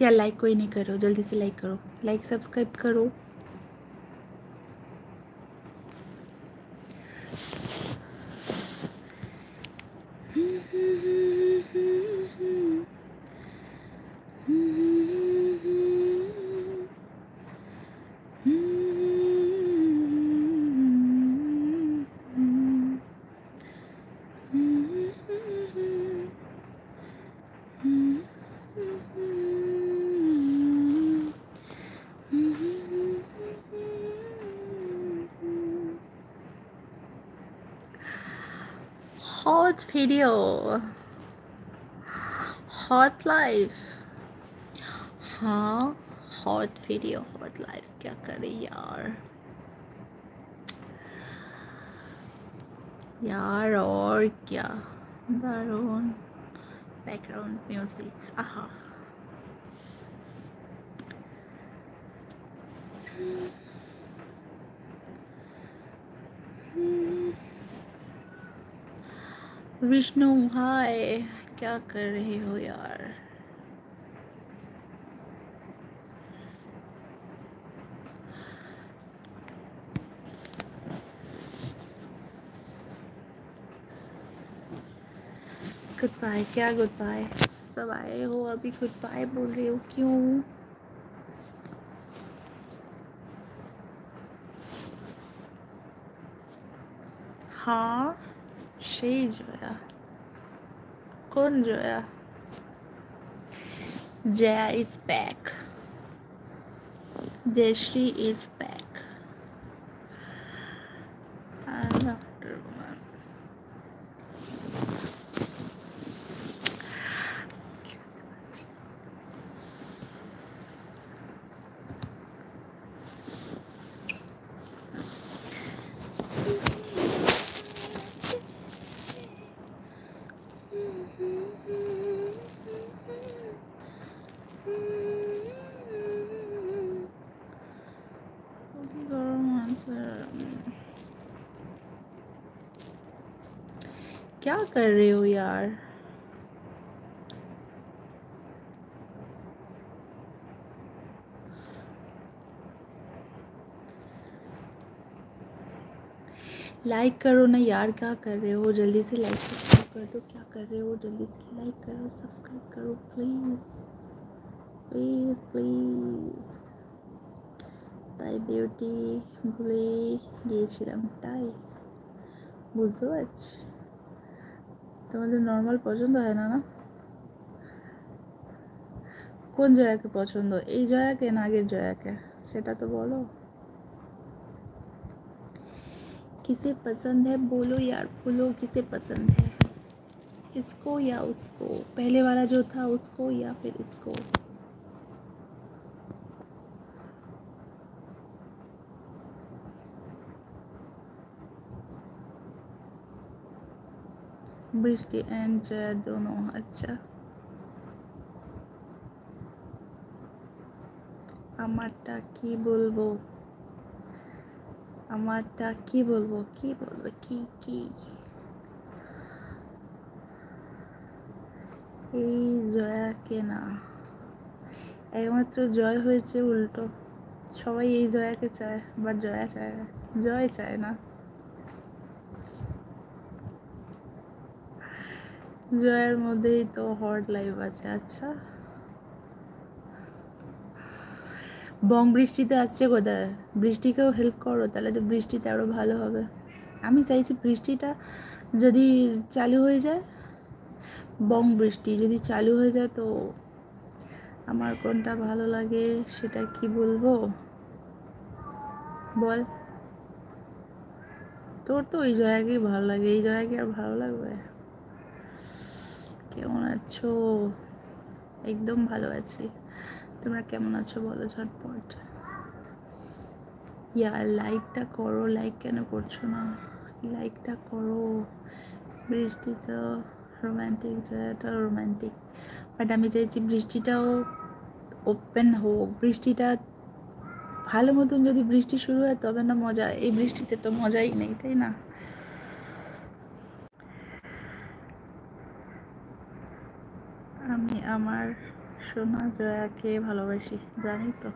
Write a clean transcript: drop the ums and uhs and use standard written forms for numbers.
यार लाइक कोई नहीं करो, जल्दी से लाइक करो, लाइक सब्सक्राइब करो। Hot video, hot life। हाँ, hot video, hot life क्या करे यार। यार और क्या दारुण बैकग्राउंड म्यूजिक। आहा। विष्णु हाय, क्या कर रहे हो यार। गुड बाय, क्या गुड बाय, सब आए हो अभी गुड बाय बोल रहे हो क्यों। हाँ সেই জয়া, কোন Jaya. Jaya is back, Jayashree is back, and after one क्या कर रहे हो यार। लाइक करो ना यार, क्या कर रहे हो, जल्दी से लाइक सब्सक्राइब कर दो। क्या कर रहे हो, जल्दी से लाइक करो सब्सक्राइब करो प्लीज प्लीज प्लीज। তাই বিউটি ভুলে গিয়েছিলাম, তাই বুঝতে পারছি। তোমাদের নর্মাল পছন্দ হয় না না। কোন জয়াকে পছন্দ, এই জয়াকে না আগের জয়াকে, সেটা তো বলো। किसे पसंद है बोलो यार, बोलो किसे पसंद है, इसको या उसको, पहले वाला जो था उसको या फिर इसको। বৃষ্টি एंड जया दोनों, अच्छा। আমারটা কি বলবো, আমারটা কি বলবো, কি বলবো, কি কি। এই জয়াকে না, একমাত্র জয় হয়েছে উল্টো, সবাই এই জয়াকে চায় বাট জয়া চায় না, জয় চায় না। জয়ের মধ্যেই তো হট লাইফ আছে। আচ্ছা বং বৃষ্টিতে আসছে কোথায়, বৃষ্টিকেও হেল্প করো, তাহলে তো বৃষ্টিতে আরও ভালো হবে। আমি চাইছি বৃষ্টিটা যদি চালু হয়ে যায়, বং বৃষ্টি যদি চালু হয়ে যায় তো আমার কোনটা ভালো লাগে সেটা কি বলবো বল। তোর তো ওই জয়াকেই ভালো লাগে, এই জয়াকে আর ভালো লাগবে। কেমন আছো, একদম ভালো আছি, তোমরা কেমন আছো বলো ঝটপট। ইয়ার লাইকটা করো, লাইক কেন করছো না, লাইকটা করো। বৃষ্টিটা রোম্যান্টিক, জয়াটা রোম্যান্টিক, বাট আমি চাইছি বৃষ্টিটাও ওপেন হোক, বৃষ্টিটা ভালো মতন যদি বৃষ্টি শুরু হয় তবে না মজা, এই বৃষ্টিতে তো মজাই নেই, তাই না। আমি আমার সোনা জয়াকে ভালোবাসি, জানি তো।